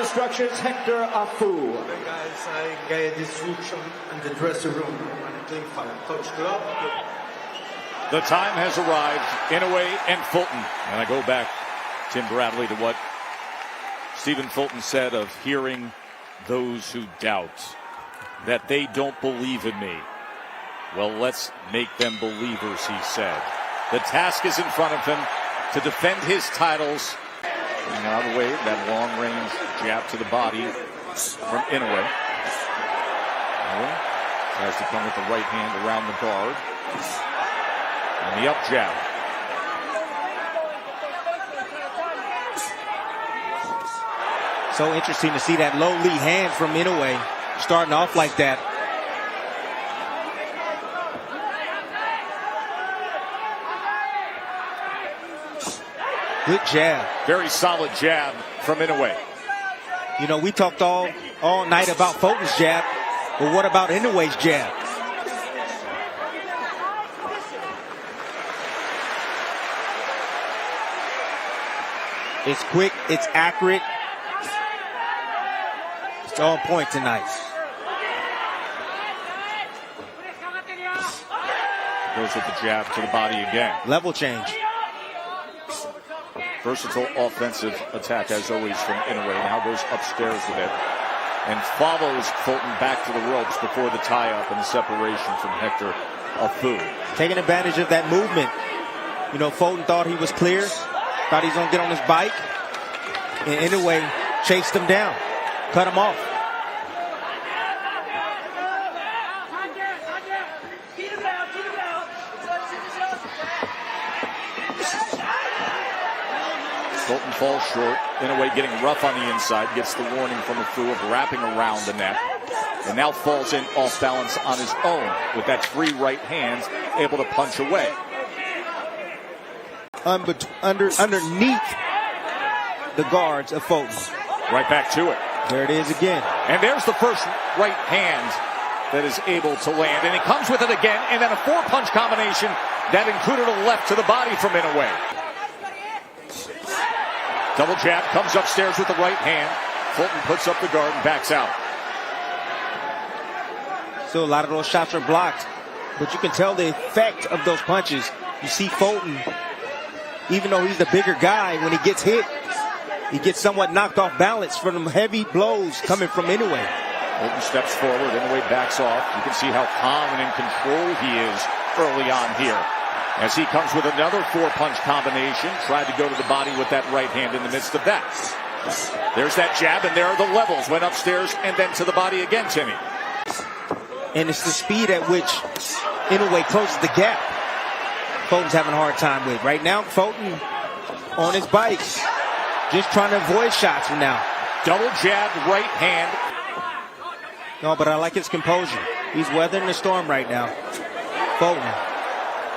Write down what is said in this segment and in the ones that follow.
instructions, Hector Afu. Guys, I get instruction in the dressing room. Coach, good luck. The time has arrived. Inoue and Fulton. And I go back, Tim Bradley, to what Stephen Fulton said of hearing those who doubt that they don't believe in me. Well, let's make them believers, he said. The task is in front of him to defend his titles. And out of the way, that long-range jab to the body from Inoue. Inoue tries to come with the right hand around the guard. And the up jab. So interesting to see that low lead hand from Inoue starting off like that. Good jab. Very solid jab from Inoue. You know, we talked all night about Fulton's jab, but what about Inoue's jab? It's quick, it's accurate. It's on point tonight. Goes with the jab to the body again. Level change. Versatile offensive attack, as always, from Inoue. Now goes upstairs with it and follows Fulton back to the ropes before the tie-up and the separation from Hector Afu. Taking advantage of that movement. You know, Fulton thought he was clear, thought he was going to get on his bike, and Inoue chased him down, cut him off. Fulton falls short. Inoue getting rough on the inside. Gets the warning from Afu of wrapping around the neck. And now falls in off balance on his own with that free right hand, able to punch away. Underneath the guards of Fulton. Right back to it. There it is again. And there's the first right hand that is able to land. And he comes with it again. And then a four-punch combination that included a left to the body from Inoue. Double jab, comes upstairs with the right hand. Fulton puts up the guard and backs out. So a lot of those shots are blocked, but you can tell the effect of those punches. You see Fulton, even though he's the bigger guy, when he gets hit, he gets somewhat knocked off balance from the heavy blows coming from Inoue. Fulton steps forward, Inoue backs off. You can see how calm and in control he is early on here. As he comes with another four-punch combination, tried to go to the body with that right hand in the midst of that. There's that jab, and there are the levels. Went upstairs and then to the body again, Timmy. And it's the speed at which Inoue closes the gap Fulton's having a hard time with. Right now, Fulton on his bike, just trying to avoid shots from now. Double jab, right hand. No, but I like his composure. He's weathering the storm right now. Fulton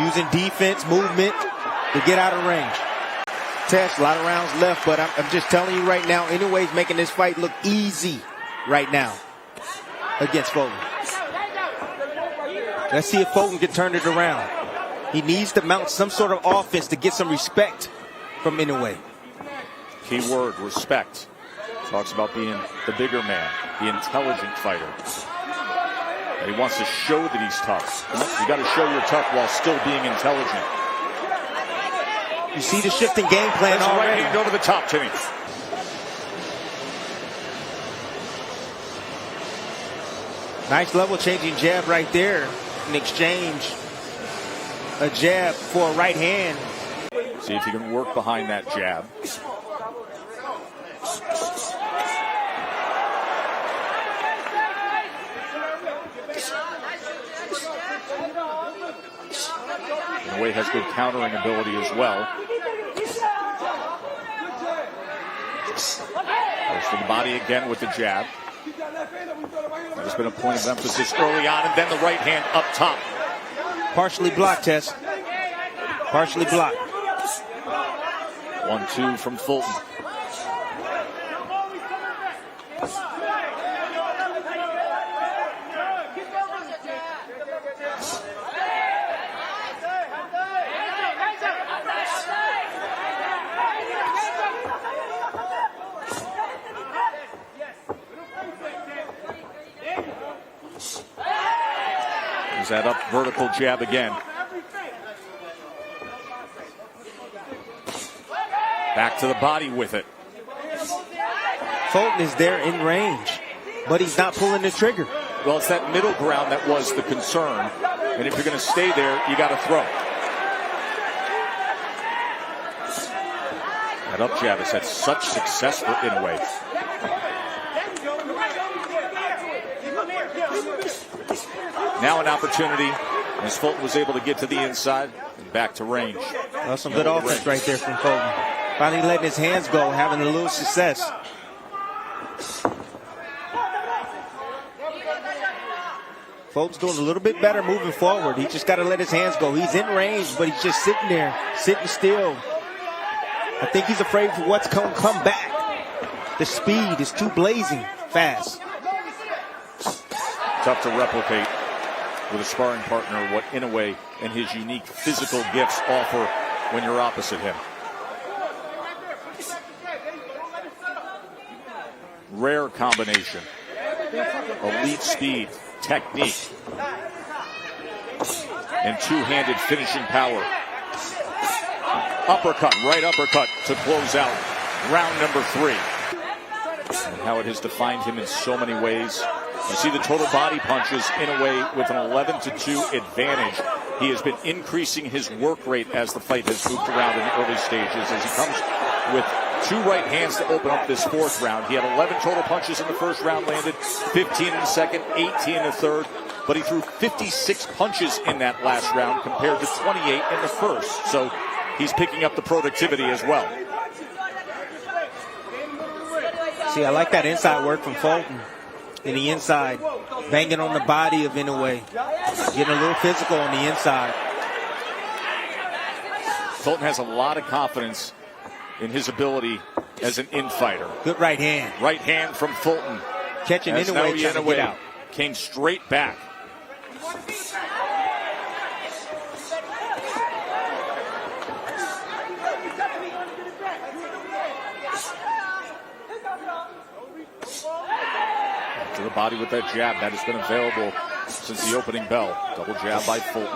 using defense, movement to get out of range. Test, a lot of rounds left, but I'm just telling you right now, Inoue's making this fight look easy right now against Fulton. Let's see if Fulton can turn it around. He needs to mount some sort of offense to get some respect from Inoue. Key word, respect. Talks about being the bigger man, the intelligent fighter. And he wants to show that he's tough. You got to show you're tough while still being intelligent. You see the shifting game plan already. Right hand over the top, Timmy. Nice level changing jab right there. In exchange, a jab for a right hand. See if you can work behind that jab. Inoue has good countering ability as well. Goes to the body again with the jab. There's been a point of emphasis early on, and then the right hand up top. Partially blocked, Tess. Partially blocked. 1-2 from Fulton. There's that up vertical jab again. Back to the body with it. Fulton is there in range, but he's not pulling the trigger. Well, it's that middle ground that was the concern. And if you're going to stay there, you got to throw. That up jab has had such success for Inoue. Now an opportunity as Fulton was able to get to the inside and back to range. Well, some good offense right there from Fulton. Finally letting his hands go, having a little success. Fulton's doing a little bit better moving forward. He just got to let his hands go. He's in range, but he's just sitting there, sitting still. I think he's afraid for what's going to come back. The speed is too blazing fast. Tough to replicate with a sparring partner what Inoue and his unique physical gifts offer when you're opposite him. Rare combination. Elite speed, technique, and two-handed finishing power. Uppercut, right uppercut to close out round number 3. And how it has defined him in so many ways. You see the total body punches Inoue with an 11-2 advantage. He has been increasing his work rate as the fight has moved around in the early stages as he comes with 2 right hands to open up this 4th round. He had 11 total punches in the 1st round, landed 15 in the 2nd, 18 in the 3rd, but he threw 56 punches in that last round compared to 28 in the 1st. So he's picking up the productivity as well. See, I like that inside work from Fulton. In the inside, banging on the body of Inoue, getting a little physical on the inside. Fulton has a lot of confidence in his ability as an infighter. Good right hand. Right hand from Fulton. Catching Inoue, trying to get out. Came straight back. To the body with that jab. That has been available since the opening bell. Double jab by Fulton.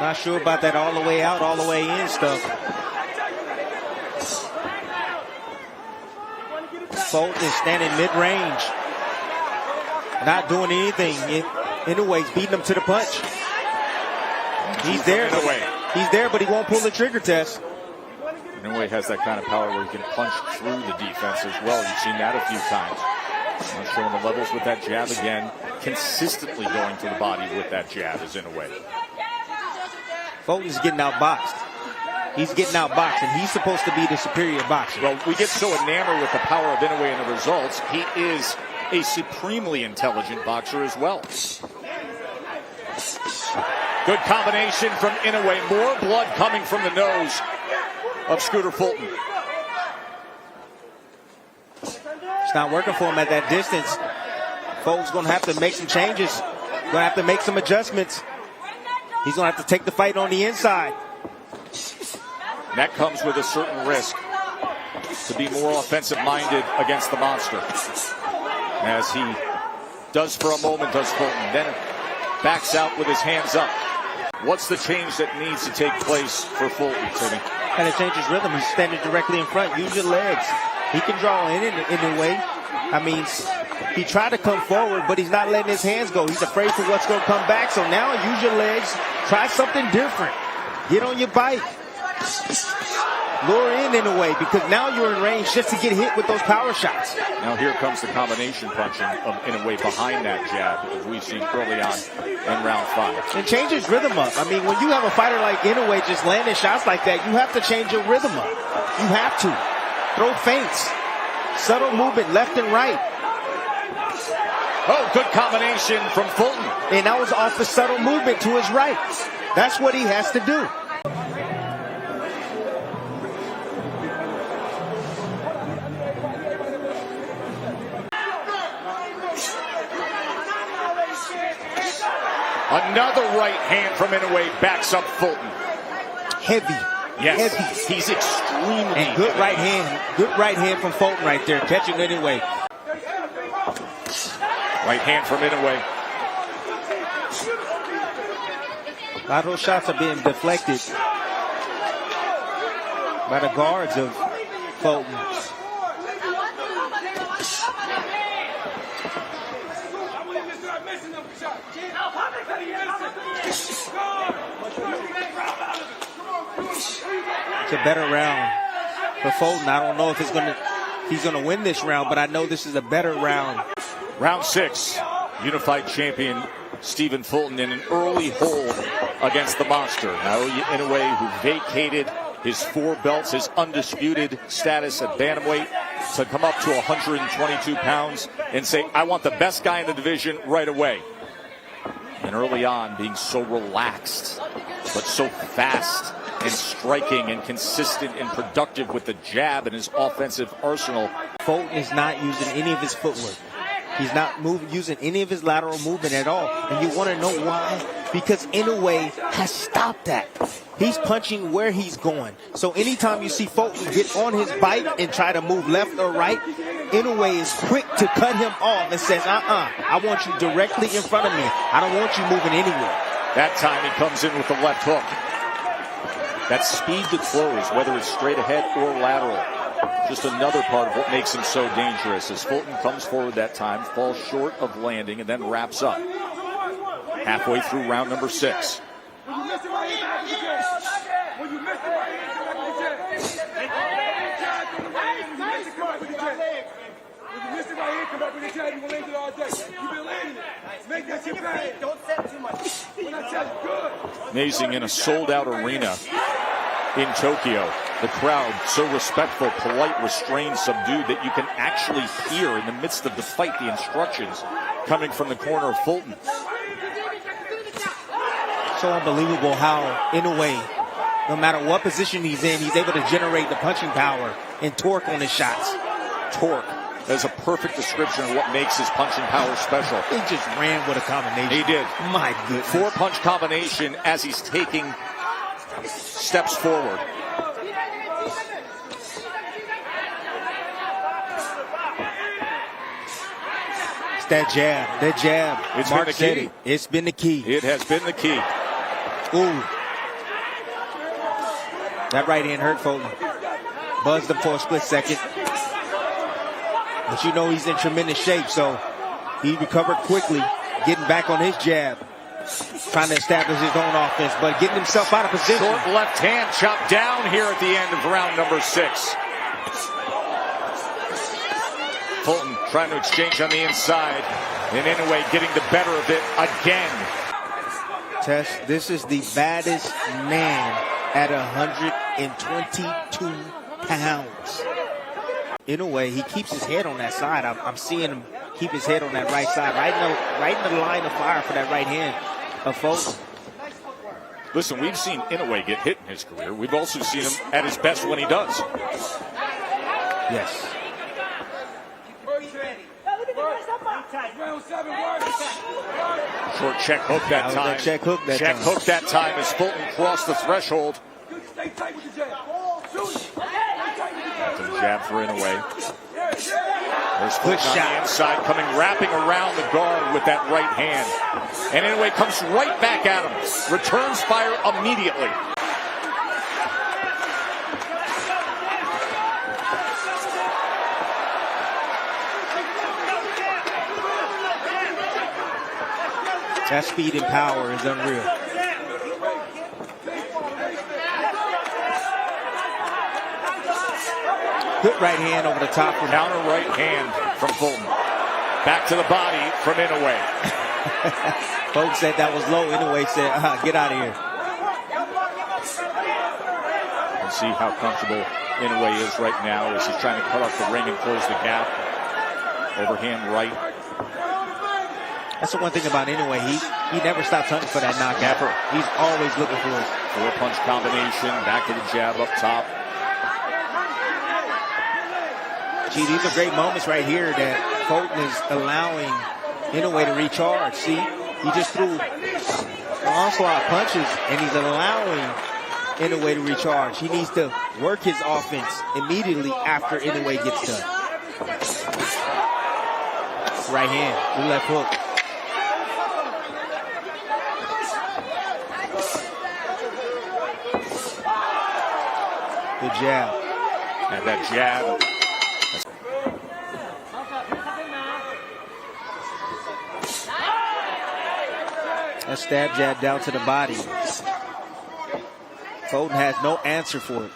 Not sure about that all the way out, all the way in stuff. Fulton is standing mid-range, not doing anything. Inoue's beating him to the punch. He's there. He's there, but he won't pull the trigger test. Inoue has that kind of power where he can punch through the defense as well. You've seen that a few times. Not showing the levels with that jab again. Consistently going to the body with that jab is Inoue. Fulton's getting outboxed. He's getting outboxed, and he's supposed to be the superior boxer. Well, we get so enamored with the power of Inoue and the results. He is a supremely intelligent boxer as well. Good combination from Inoue. More blood coming from the nose of Scooter Fulton. It's not working for him at that distance. Fulton's going to have to make some changes. Going to have to make some adjustments. He's going to have to take the fight on the inside. That comes with a certain risk to be more offensive-minded against the monster. As he does for a moment, does Fulton. Then backs out with his hands up. What's the change that needs to take place for Fulton, Timmy? Got to change his rhythm. He's standing directly in front. Use your legs. He can draw in a way. I mean, he tried to come forward, but he's not letting his hands go. He's afraid for what's going to come back. So now use your legs. Try something different. Get on your bike. Lure in a way, because now you're in range just to get hit with those power shots. Now here comes the combination punching of Inoue behind that jab, as we've seen early on in round 5. And change his rhythm up. I mean, when you have a fighter like Inoue just landing shots like that, you have to change your rhythm up. You have to. Throw feints. Subtle movement left and right. Oh, good combination from Fulton. And that was off the subtle movement to his right. That's what he has to do. Another right hand from Inoue backs up Fulton. Heavy. Yes, Heavy. he's extremely And good right hand. Good right hand from Fulton right there. Catching Inoue. Right hand from Inoue. A lot of those shots are being deflected by the guards of Fulton. It's a better round for Fulton. I don't know if he's gonna win this round, but I know this is a better round. Round 6, unified champion Stephen Fulton in an early hold against the monster. Naoya Inoue, who vacated his 4 belts, his undisputed status at bantamweight, to come up to 122 pounds and say, I want the best guy in the division right away. And early on, being so relaxed, but so fast and striking and consistent and productive with the jab and his offensive arsenal. Fulton is not using any of his footwork. He's not using any of his lateral movement at all. And you want to know why? Because Inoue has stopped that. He's punching where he's going. So anytime you see Fulton get on his bike and try to move left or right, Inoue is quick to cut him off and says, I want you directly in front of me. I don't want you moving anywhere. That time he comes in with the left hook. That speed to close, whether it's straight ahead or lateral, just another part of what makes him so dangerous. As Fulton comes forward that time, falls short of landing, and then wraps up. Halfway through round number 6. Amazing, in a sold-out arena in Tokyo. The crowd so respectful, polite, restrained, subdued that you can actually hear in the midst of the fight the instructions coming from the corner of Fulton. So unbelievable how Inoue, no matter what position he's in, he's able to generate the punching power and torque on his shots. Torque. That's a perfect description of what makes his punching power special. He just ran with a combination. He did. My goodness. 4-punch combination as he's taking steps forward. It's that jab. It's Mark been the said key. It's been the key. It has been the key. Ooh. That right hand hurt Fulton. Buzzed him for a split second. But you know he's in tremendous shape, so he recovered quickly, getting back on his jab, trying to establish his own offense, but getting himself out of position. Short left hand chopped down here at the end of round number 6. Fulton trying to exchange on the inside, and Inoue getting the better of it again. Tess, this is the baddest man at 122 pounds. Inoue, he keeps his head on that side. I'm seeing him keep his head on that right side, right in the line of fire for that right hand of Fulton. Listen, we've seen Inoue get hit in his career. We've also seen him at his best when he does. Yes. Short check hook that time. Check hook that time as Fulton crossed the threshold. The jab for Inoue. There's Fulton on the inside, coming wrapping around the guard with that right hand. And Inoue comes right back at him. Returns fire immediately. That speed and power is unreal. Good right hand over the top. Counter right hand from Fulton. Back to the body from Inoue. Folks said that was low. Inoue said, get out of here. And see how comfortable Inoue is right now as he's trying to cut off the ring and close the gap. Overhand right. That's the one thing about Inoue. He never stops hunting for that knockout. Never. He's always looking for it. 4-punch combination. Back to the jab up top. Gee, these are great moments right here that Fulton is allowing Inoue to recharge. See, he just threw Onslaught punches, and he's allowing Inoue to recharge. He needs to work his offense immediately after Inoue gets done. Right hand, the left hook. Good jab. And that jab. That stab jab down to the body. Fulton has no answer for it.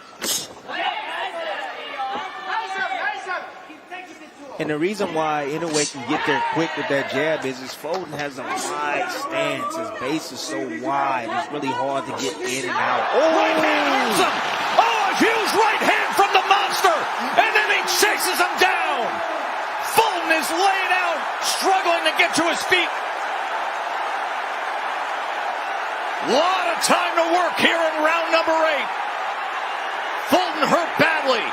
And the reason why Inoue can get there quick with that jab is Fulton has a wide stance. His base is so wide, it's really hard to get in and out. Right hand hurts him. Oh, a huge right hand from the monster. And then he chases him down. Fulton is laid out, struggling to get to his feet. Lot of time to work here in round number 8. Fulton hurt badly.